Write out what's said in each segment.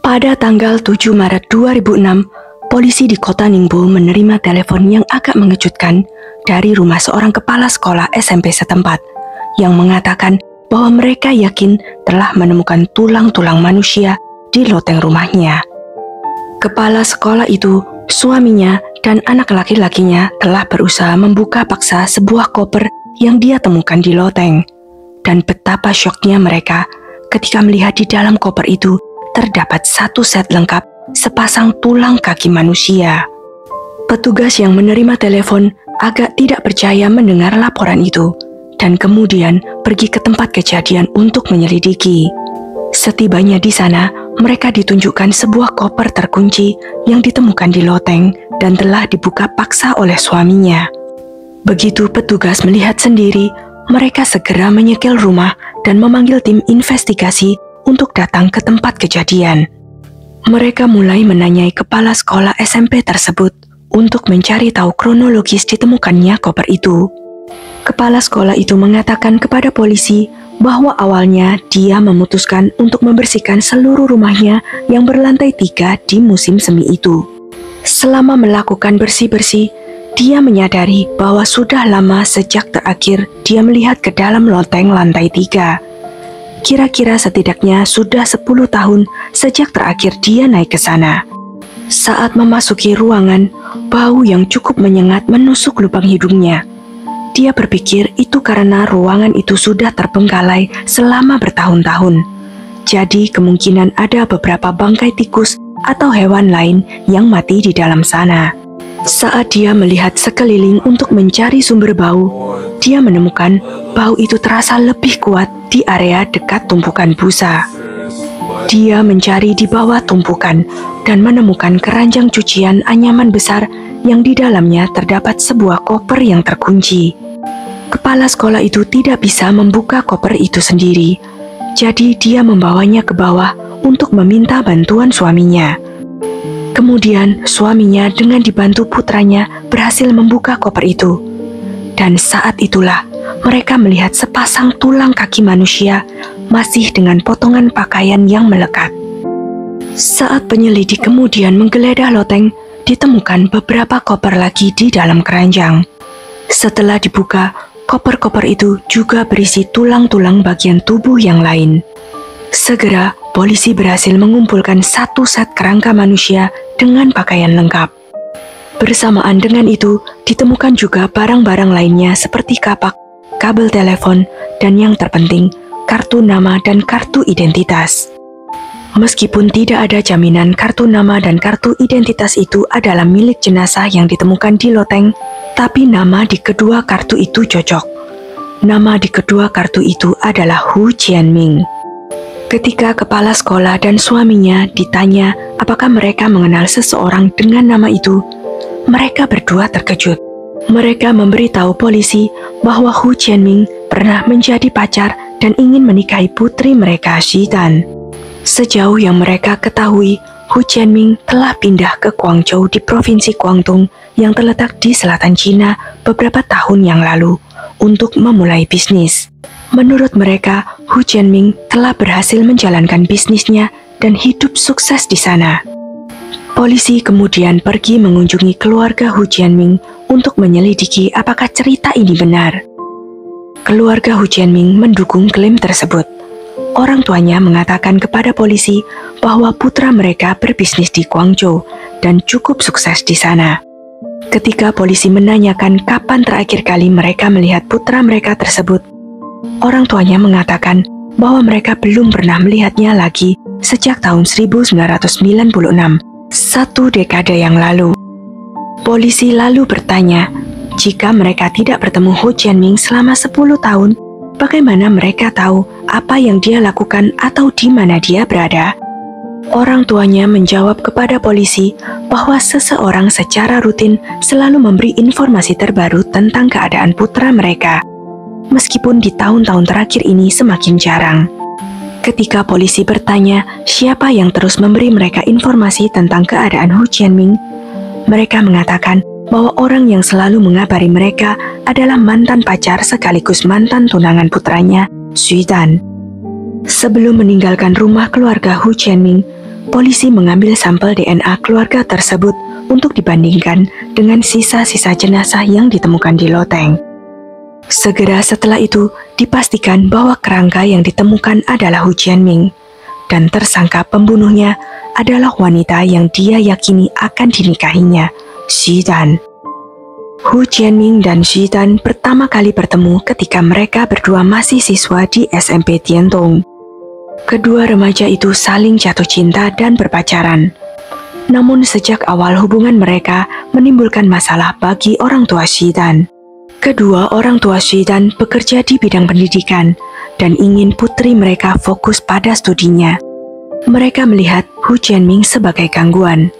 Pada tanggal 7 Maret 2006, polisi di kota Ningbo menerima telepon yang agak mengejutkan dari rumah seorang kepala sekolah SMP setempat yang mengatakan bahwa mereka yakin telah menemukan tulang-tulang manusia di loteng rumahnya. Kepala sekolah itu, suaminya, dan anak laki-lakinya telah berusaha membuka paksa sebuah koper yang dia temukan di loteng. Dan betapa syoknya mereka ketika melihat di dalam koper itu terdapat satu set lengkap sepasang tulang kaki manusia. Petugas yang menerima telepon agak tidak percaya mendengar laporan itu dan kemudian pergi ke tempat kejadian untuk menyelidiki. Setibanya di sana, mereka ditunjukkan sebuah koper terkunci yang ditemukan di loteng dan telah dibuka paksa oleh suaminya. Begitu petugas melihat sendiri, mereka segera menyegel rumah dan memanggil tim investigasi untuk datang ke tempat kejadian. Mereka mulai menanyai kepala sekolah SMP tersebut untuk mencari tahu kronologis ditemukannya koper itu. Kepala sekolah itu mengatakan kepada polisi bahwa awalnya dia memutuskan untuk membersihkan seluruh rumahnya yang berlantai 3 di musim semi itu. Selama melakukan bersih-bersih, dia menyadari bahwa sudah lama sejak terakhir dia melihat ke dalam loteng lantai 3. Kira-kira setidaknya sudah 10 tahun sejak terakhir dia naik ke sana. Saat memasuki ruangan, bau yang cukup menyengat menusuk lubang hidungnya. Dia berpikir itu karena ruangan itu sudah terbengkalai selama bertahun-tahun. Jadi kemungkinan ada beberapa bangkai tikus atau hewan lain yang mati di dalam sana. Saat dia melihat sekeliling untuk mencari sumber bau, dia menemukan bau itu terasa lebih kuat di area dekat tumpukan busa. Dia mencari di bawah tumpukan dan menemukan keranjang cucian anyaman besar yang di dalamnya terdapat sebuah koper yang terkunci. Kepala sekolah itu tidak bisa membuka koper itu sendiri, jadi dia membawanya ke bawah untuk meminta bantuan suaminya. Kemudian suaminya dengan dibantu putranya berhasil membuka koper itu. Dan saat itulah mereka melihat sepasang tulang kaki manusia masih dengan potongan pakaian yang melekat. Saat penyelidik kemudian menggeledah loteng, ditemukan beberapa koper lagi di dalam keranjang. Setelah dibuka, koper-koper itu juga berisi tulang-tulang bagian tubuh yang lain. Segera, polisi berhasil mengumpulkan satu set kerangka manusia dengan pakaian lengkap. Bersamaan dengan itu, ditemukan juga barang-barang lainnya seperti kapak, kabel telepon, dan yang terpenting, kartu nama dan kartu identitas. Meskipun tidak ada jaminan kartu nama dan kartu identitas itu adalah milik jenazah yang ditemukan di loteng, tapi nama di kedua kartu itu cocok. Nama di kedua kartu itu adalah Hu Jianming. Ketika kepala sekolah dan suaminya ditanya apakah mereka mengenal seseorang dengan nama itu, mereka berdua terkejut. Mereka memberitahu polisi bahwa Hu Jianming pernah menjadi pacar dan ingin menikahi putri mereka, Xidan. Sejauh yang mereka ketahui, Hu Jianming telah pindah ke Guangzhou di Provinsi Guangdong yang terletak di selatan Cina beberapa tahun yang lalu untuk memulai bisnis. Menurut mereka, Hu Jianming telah berhasil menjalankan bisnisnya dan hidup sukses di sana. Polisi kemudian pergi mengunjungi keluarga Hu Jianming untuk menyelidiki apakah cerita ini benar. Keluarga Hu Jianming mendukung klaim tersebut. Orang tuanya mengatakan kepada polisi bahwa putra mereka berbisnis di Guangzhou dan cukup sukses di sana. Ketika polisi menanyakan kapan terakhir kali mereka melihat putra mereka tersebut, orang tuanya mengatakan bahwa mereka belum pernah melihatnya lagi sejak tahun 1996, satu dekade yang lalu. Polisi lalu bertanya, jika mereka tidak bertemu Hu Jianming selama 10 tahun, bagaimana mereka tahu apa yang dia lakukan atau di mana dia berada? Orang tuanya menjawab kepada polisi bahwa seseorang secara rutin selalu memberi informasi terbaru tentang keadaan putra mereka, meskipun di tahun-tahun terakhir ini semakin jarang. Ketika polisi bertanya siapa yang terus memberi mereka informasi tentang keadaan Hu Jianming, mereka mengatakan bahwa orang yang selalu mengabari mereka adalah mantan pacar sekaligus mantan tunangan putranya, Xidan. Sebelum meninggalkan rumah keluarga Hu Jianming, polisi mengambil sampel DNA keluarga tersebut untuk dibandingkan dengan sisa-sisa jenazah yang ditemukan di loteng. Segera setelah itu, dipastikan bahwa kerangka yang ditemukan adalah Hu Jianming, dan tersangka pembunuhnya adalah wanita yang dia yakini akan dinikahinya, Xu Dan. Hu Jianming dan Xu Dan pertama kali bertemu ketika mereka berdua masih siswa di SMP Tiantong. Kedua remaja itu saling jatuh cinta dan berpacaran. Namun sejak awal hubungan mereka menimbulkan masalah bagi orang tua Xu Dan. Kedua orang tua Xu Dan bekerja di bidang pendidikan dan ingin putri mereka fokus pada studinya. Mereka melihat Hu Jianming sebagai gangguan.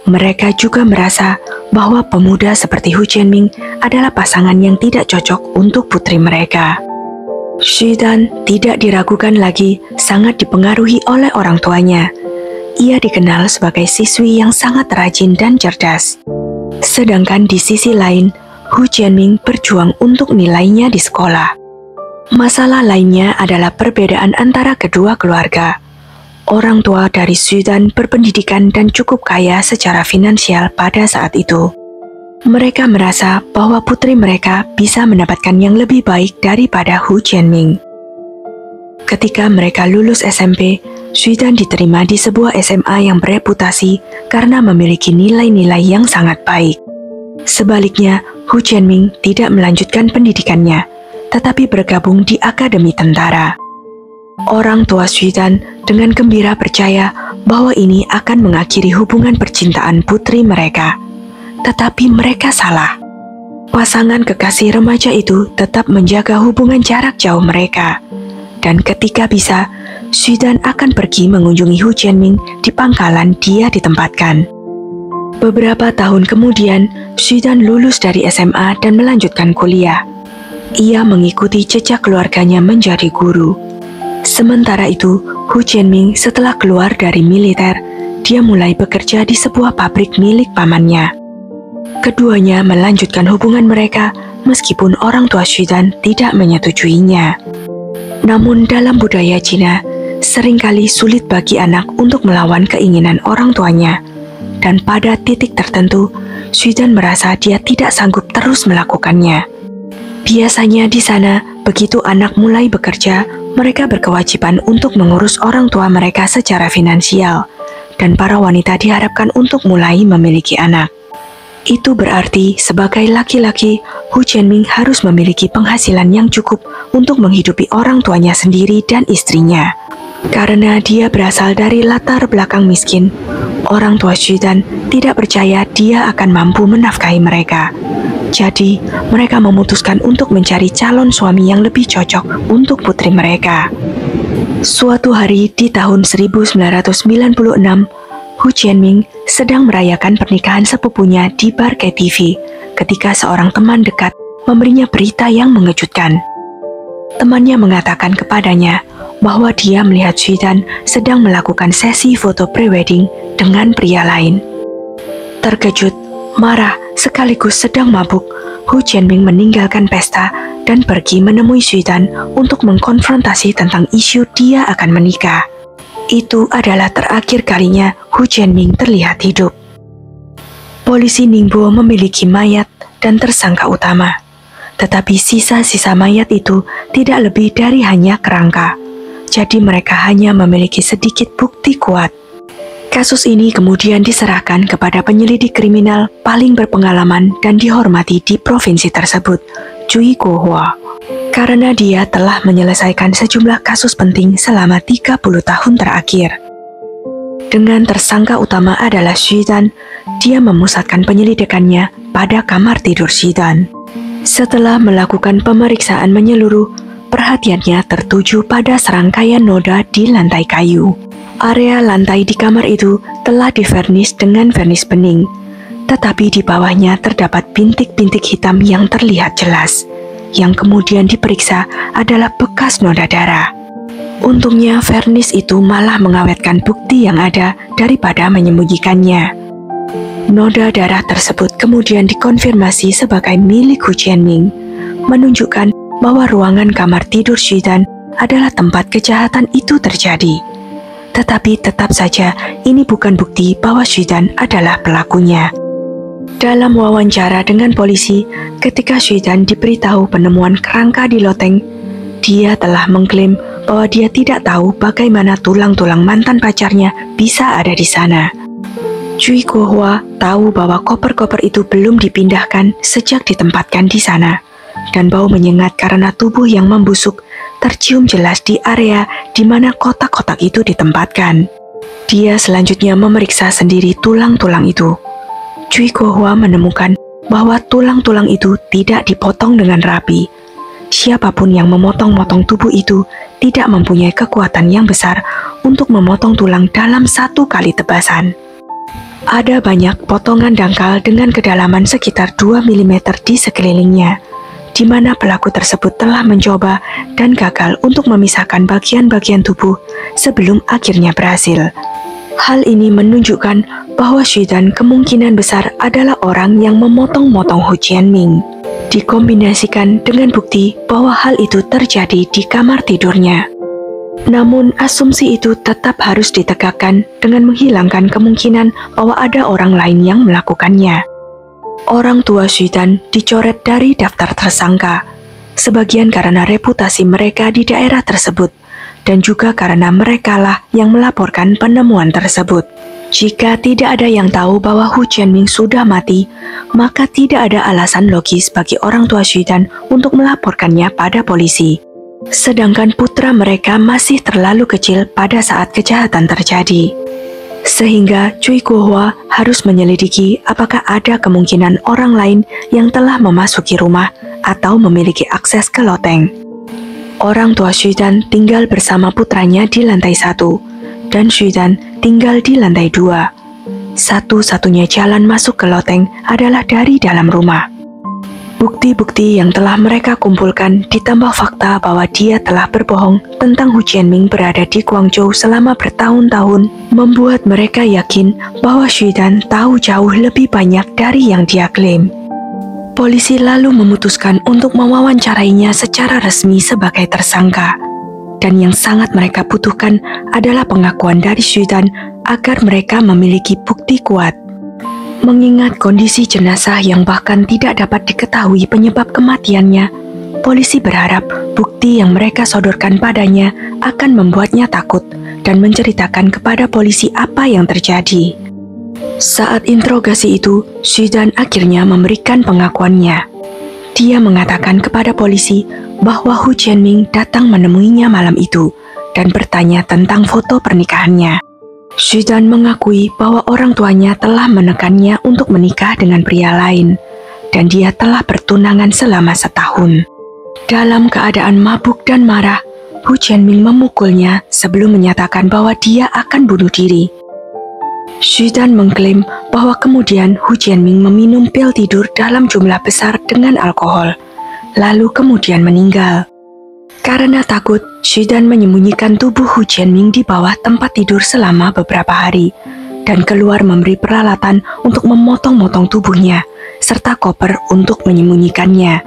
Mereka juga merasa bahwa pemuda seperti Hu Jianming adalah pasangan yang tidak cocok untuk putri mereka. Xu Dan tidak diragukan lagi sangat dipengaruhi oleh orang tuanya. Ia dikenal sebagai siswi yang sangat rajin dan cerdas. Sedangkan di sisi lain, Hu Jianming berjuang untuk nilainya di sekolah. Masalah lainnya adalah perbedaan antara kedua keluarga. Orang tua dari Xu Dan berpendidikan dan cukup kaya secara finansial pada saat itu. Mereka merasa bahwa putri mereka bisa mendapatkan yang lebih baik daripada Hu Jianming. Ketika mereka lulus SMP, Xu Dan diterima di sebuah SMA yang bereputasi karena memiliki nilai-nilai yang sangat baik. Sebaliknya, Hu Jianming tidak melanjutkan pendidikannya, tetapi bergabung di Akademi Tentara. Orang tua Xu Dan dengan gembira percaya bahwa ini akan mengakhiri hubungan percintaan putri mereka. Tetapi mereka salah. Pasangan kekasih remaja itu tetap menjaga hubungan jarak jauh mereka. Dan ketika bisa, Xu Dan akan pergi mengunjungi Hu Jianming di pangkalan dia ditempatkan. Beberapa tahun kemudian, Xu Dan lulus dari SMA dan melanjutkan kuliah. Ia mengikuti jejak keluarganya menjadi guru. Sementara itu, Hu Jianming setelah keluar dari militer, dia mulai bekerja di sebuah pabrik milik pamannya. Keduanya melanjutkan hubungan mereka meskipun orang tua Xu Dan tidak menyetujuinya. Namun dalam budaya Cina, seringkali sulit bagi anak untuk melawan keinginan orang tuanya. Dan pada titik tertentu, Xu Dan merasa dia tidak sanggup terus melakukannya. Biasanya di sana, begitu anak mulai bekerja, mereka berkewajiban untuk mengurus orang tua mereka secara finansial, dan para wanita diharapkan untuk mulai memiliki anak. Itu berarti sebagai laki-laki, Hu Jianming harus memiliki penghasilan yang cukup untuk menghidupi orang tuanya sendiri dan istrinya. Karena dia berasal dari latar belakang miskin, orang tua Xu Dan tidak percaya dia akan mampu menafkahi mereka. Jadi, mereka memutuskan untuk mencari calon suami yang lebih cocok untuk putri mereka. Suatu hari di tahun 1996, Hu Jianming sedang merayakan pernikahan sepupunya di bar KTV ketika seorang teman dekat memberinya berita yang mengejutkan. Temannya mengatakan kepadanya bahwa dia melihat Xu Dan sedang melakukan sesi foto prewedding dengan pria lain. Terkejut, marah, sekaligus sedang mabuk, Hu Jianming meninggalkan pesta dan pergi menemui Xu Dan untuk mengkonfrontasi tentang isu dia akan menikah. Itu adalah terakhir kalinya Hu Jianming terlihat hidup. Polisi Ningbo memiliki mayat dan tersangka utama, tetapi sisa-sisa mayat itu tidak lebih dari hanya kerangka. Jadi mereka hanya memiliki sedikit bukti kuat. Kasus ini kemudian diserahkan kepada penyelidik kriminal paling berpengalaman dan dihormati di provinsi tersebut, Cui Guohua. Karena dia telah menyelesaikan sejumlah kasus penting selama 30 tahun terakhir. Dengan tersangka utama adalah Xu Dan, dia memusatkan penyelidikannya pada kamar tidur Xu Dan. Setelah melakukan pemeriksaan menyeluruh, perhatiannya tertuju pada serangkaian noda di lantai kayu. Area lantai di kamar itu telah divernis dengan vernis bening, tetapi di bawahnya terdapat bintik-bintik hitam yang terlihat jelas. Yang kemudian diperiksa adalah bekas noda darah. Untungnya vernis itu malah mengawetkan bukti yang ada daripada menyembunyikannya. Noda darah tersebut kemudian dikonfirmasi sebagai milik Hu Jianming, menunjukkan bahwa ruangan kamar tidur Xu Dan adalah tempat kejahatan itu terjadi. Tetapi tetap saja ini bukan bukti bahwa Shudan adalah pelakunya. Dalam wawancara dengan polisi, ketika Shudan diberitahu penemuan kerangka di loteng, dia telah mengklaim bahwa dia tidak tahu bagaimana tulang-tulang mantan pacarnya bisa ada di sana. Cui Guohua tahu bahwa koper-koper itu belum dipindahkan sejak ditempatkan di sana, dan bau menyengat karena tubuh yang membusuk tercium jelas di area di mana kotak-kotak itu ditempatkan. Dia selanjutnya memeriksa sendiri tulang-tulang itu. Cui Guohua menemukan bahwa tulang-tulang itu tidak dipotong dengan rapi. Siapapun yang memotong-motong tubuh itu tidak mempunyai kekuatan yang besar untuk memotong tulang dalam satu kali tebasan. Ada banyak potongan dangkal dengan kedalaman sekitar 2 mm di sekelilingnya, di mana pelaku tersebut telah mencoba dan gagal untuk memisahkan bagian-bagian tubuh sebelum akhirnya berhasil. Hal ini menunjukkan bahwa Shudan kemungkinan besar adalah orang yang memotong-motong Hu Jianming, dikombinasikan dengan bukti bahwa hal itu terjadi di kamar tidurnya. Namun, asumsi itu tetap harus ditegakkan dengan menghilangkan kemungkinan bahwa ada orang lain yang melakukannya. Orang tua Shudan dicoret dari daftar tersangka, sebagian karena reputasi mereka di daerah tersebut, dan juga karena merekalah yang melaporkan penemuan tersebut. Jika tidak ada yang tahu bahwa Hu Jianming sudah mati, maka tidak ada alasan logis bagi orang tua Shudan untuk melaporkannya pada polisi. Sedangkan putra mereka masih terlalu kecil pada saat kejahatan terjadi. Sehingga Cui Guohua harus menyelidiki apakah ada kemungkinan orang lain yang telah memasuki rumah atau memiliki akses ke loteng. Orang tua Shudan tinggal bersama putranya di lantai 1, dan Shudan tinggal di lantai 2. Satu-satunya jalan masuk ke loteng adalah dari dalam rumah. Bukti-bukti yang telah mereka kumpulkan ditambah fakta bahwa dia telah berbohong tentang Hu Jianming berada di Guangzhou selama bertahun-tahun membuat mereka yakin bahwa Shudan tahu jauh lebih banyak dari yang dia klaim. Polisi lalu memutuskan untuk mewawancarainya secara resmi sebagai tersangka, dan yang sangat mereka butuhkan adalah pengakuan dari Shudan agar mereka memiliki bukti kuat. Mengingat kondisi jenazah yang bahkan tidak dapat diketahui penyebab kematiannya, polisi berharap bukti yang mereka sodorkan padanya akan membuatnya takut dan menceritakan kepada polisi apa yang terjadi. Saat interogasi itu, Shudan akhirnya memberikan pengakuannya. Dia mengatakan kepada polisi bahwa Hu Jianming datang menemuinya malam itu dan bertanya tentang foto pernikahannya. Shudan mengakui bahwa orang tuanya telah menekannya untuk menikah dengan pria lain, dan dia telah bertunangan selama setahun. Dalam keadaan mabuk dan marah, Hu Jianming memukulnya sebelum menyatakan bahwa dia akan bunuh diri. Shudan mengklaim bahwa kemudian Hu Jianming meminum pil tidur dalam jumlah besar dengan alkohol, lalu kemudian meninggal. Karena takut, Shudan menyembunyikan tubuh Hu Jianming di bawah tempat tidur selama beberapa hari, dan keluar memberi peralatan untuk memotong-motong tubuhnya, serta koper untuk menyembunyikannya.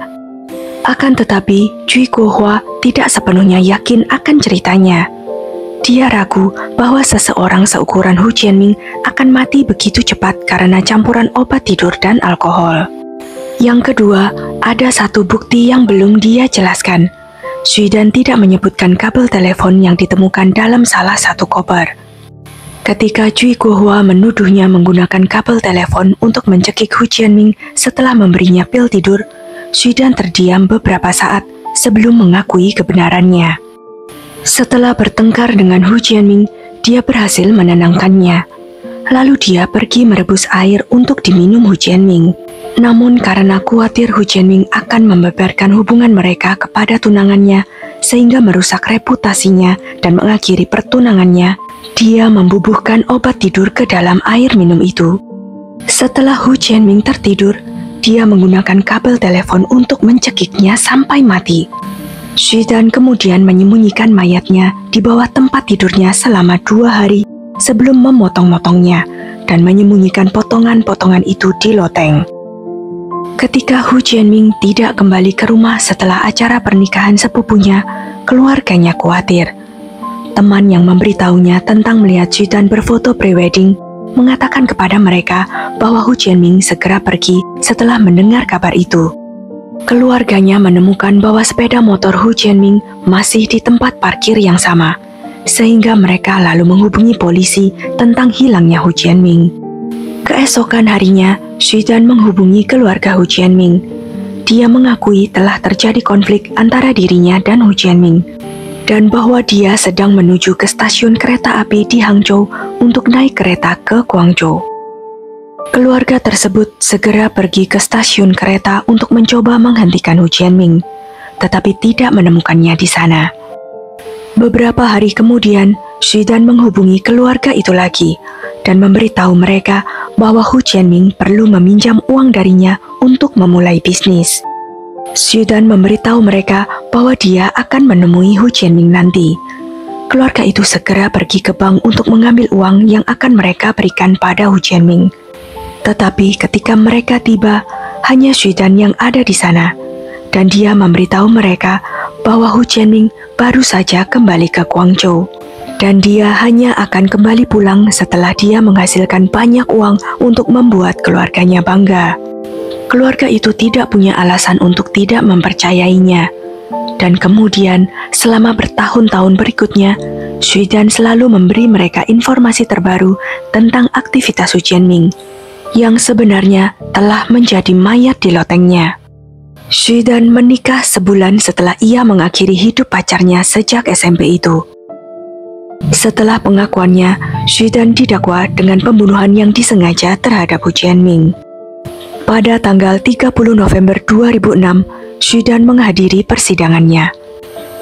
Akan tetapi, Cui Guohua tidak sepenuhnya yakin akan ceritanya. Dia ragu bahwa seseorang seukuran Hu Jianming akan mati begitu cepat karena campuran obat tidur dan alkohol. Yang kedua, ada satu bukti yang belum dia jelaskan. Shudan tidak menyebutkan kabel telepon yang ditemukan dalam salah satu koper. Ketika Cui Guohua menuduhnya menggunakan kabel telepon untuk mencekik Hu Jianming setelah memberinya pil tidur, Shudan terdiam beberapa saat sebelum mengakui kebenarannya. Setelah bertengkar dengan Hu Jianming, dia berhasil menenangkannya. Lalu dia pergi merebus air untuk diminum Hu Jianming. Namun karena khawatir Hu Jianming akan membeberkan hubungan mereka kepada tunangannya sehingga merusak reputasinya dan mengakhiri pertunangannya, dia membubuhkan obat tidur ke dalam air minum itu. Setelah Hu Jianming tertidur, dia menggunakan kabel telepon untuk mencekiknya sampai mati. Shudan kemudian menyembunyikan mayatnya di bawah tempat tidurnya selama 2 hari sebelum memotong-motongnya dan menyembunyikan potongan-potongan itu di loteng. Ketika Hu Jianming tidak kembali ke rumah setelah acara pernikahan sepupunya, keluarganya khawatir. teman yang memberitahunya tentang melihat Zhidan berfoto prewedding mengatakan kepada mereka bahwa Hu Jianming segera pergi setelah mendengar kabar itu. Keluarganya menemukan bahwa sepeda motor Hu Jianming masih di tempat parkir yang sama, sehingga mereka lalu menghubungi polisi tentang hilangnya Hu Jianming. Keesokan harinya, Zhidan menghubungi keluarga Hu Jianming. Dia mengakui telah terjadi konflik antara dirinya dan Hu Jianming, dan bahwa dia sedang menuju ke stasiun kereta api di Hangzhou untuk naik kereta ke Guangzhou. Keluarga tersebut segera pergi ke stasiun kereta untuk mencoba menghentikan Hu Jianming, tetapi tidak menemukannya di sana. Beberapa hari kemudian, Zhidan menghubungi keluarga itu lagi dan memberitahu mereka bahwa Hu Jianming perlu meminjam uang darinya untuk memulai bisnis. Zhidan memberitahu mereka bahwa dia akan menemui Hu Jianming nanti. Keluarga itu segera pergi ke bank untuk mengambil uang yang akan mereka berikan pada Hu Jianming. Tetapi ketika mereka tiba, hanya Zhidan yang ada di sana, dan dia memberitahu mereka bahwa Hu Jianming baru saja kembali ke Guangzhou, dan dia hanya akan kembali pulang setelah dia menghasilkan banyak uang untuk membuat keluarganya bangga. Keluarga itu tidak punya alasan untuk tidak mempercayainya. Dan kemudian, selama bertahun-tahun berikutnya, Zhidan selalu memberi mereka informasi terbaru tentang aktivitas Hu Jianming, yang sebenarnya telah menjadi mayat di lotengnya. Zhidan menikah sebulan setelah ia mengakhiri hidup pacarnya sejak SMP itu. Setelah pengakuannya, Zhidan didakwa dengan pembunuhan yang disengaja terhadap Hu Jianming. Pada tanggal 30 November 2006, Zhidan menghadiri persidangannya.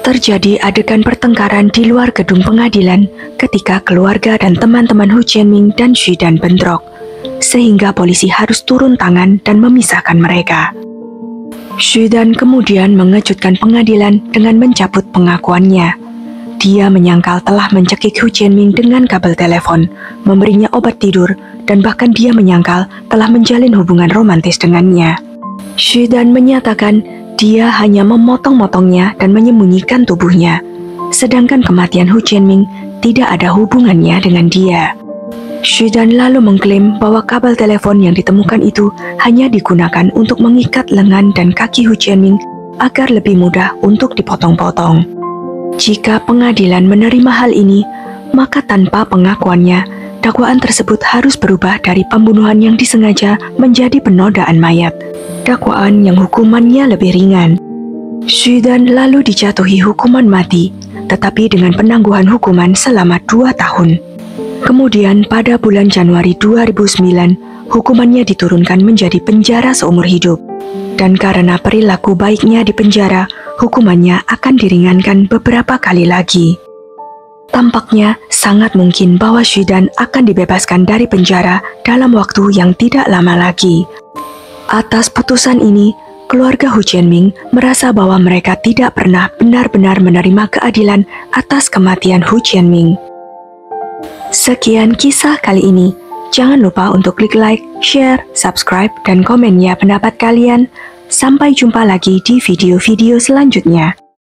Terjadi adegan pertengkaran di luar gedung pengadilan ketika keluarga dan teman-teman Hu Jianming dan Zhidan bentrok, sehingga polisi harus turun tangan dan memisahkan mereka. Zhidan kemudian mengejutkan pengadilan dengan mencabut pengakuannya. Dia menyangkal telah mencekik Hu Jianming dengan kabel telepon, memberinya obat tidur, dan bahkan dia menyangkal telah menjalin hubungan romantis dengannya. Zhidan menyatakan dia hanya memotong-motongnya dan menyembunyikan tubuhnya, sedangkan kematian Hu Jianming tidak ada hubungannya dengan dia. Zhidan lalu mengklaim bahwa kabel telepon yang ditemukan itu hanya digunakan untuk mengikat lengan dan kaki Hu Jianming agar lebih mudah untuk dipotong-potong. Jika pengadilan menerima hal ini, maka tanpa pengakuannya, dakwaan tersebut harus berubah dari pembunuhan yang disengaja menjadi penodaan mayat, dakwaan yang hukumannya lebih ringan. Zhidan lalu dijatuhi hukuman mati, tetapi dengan penangguhan hukuman selama 2 tahun. Kemudian pada bulan Januari 2009, hukumannya diturunkan menjadi penjara seumur hidup. Dan karena perilaku baiknya di penjara, hukumannya akan diringankan beberapa kali lagi. Tampaknya sangat mungkin bahwa Zhidan akan dibebaskan dari penjara dalam waktu yang tidak lama lagi. Atas putusan ini, keluarga Hu Jianming merasa bahwa mereka tidak pernah benar-benar menerima keadilan atas kematian Hu Jianming. Sekian kisah kali ini. Jangan lupa untuk klik like, share, subscribe, dan komen ya pendapat kalian. Sampai jumpa lagi di video-video selanjutnya.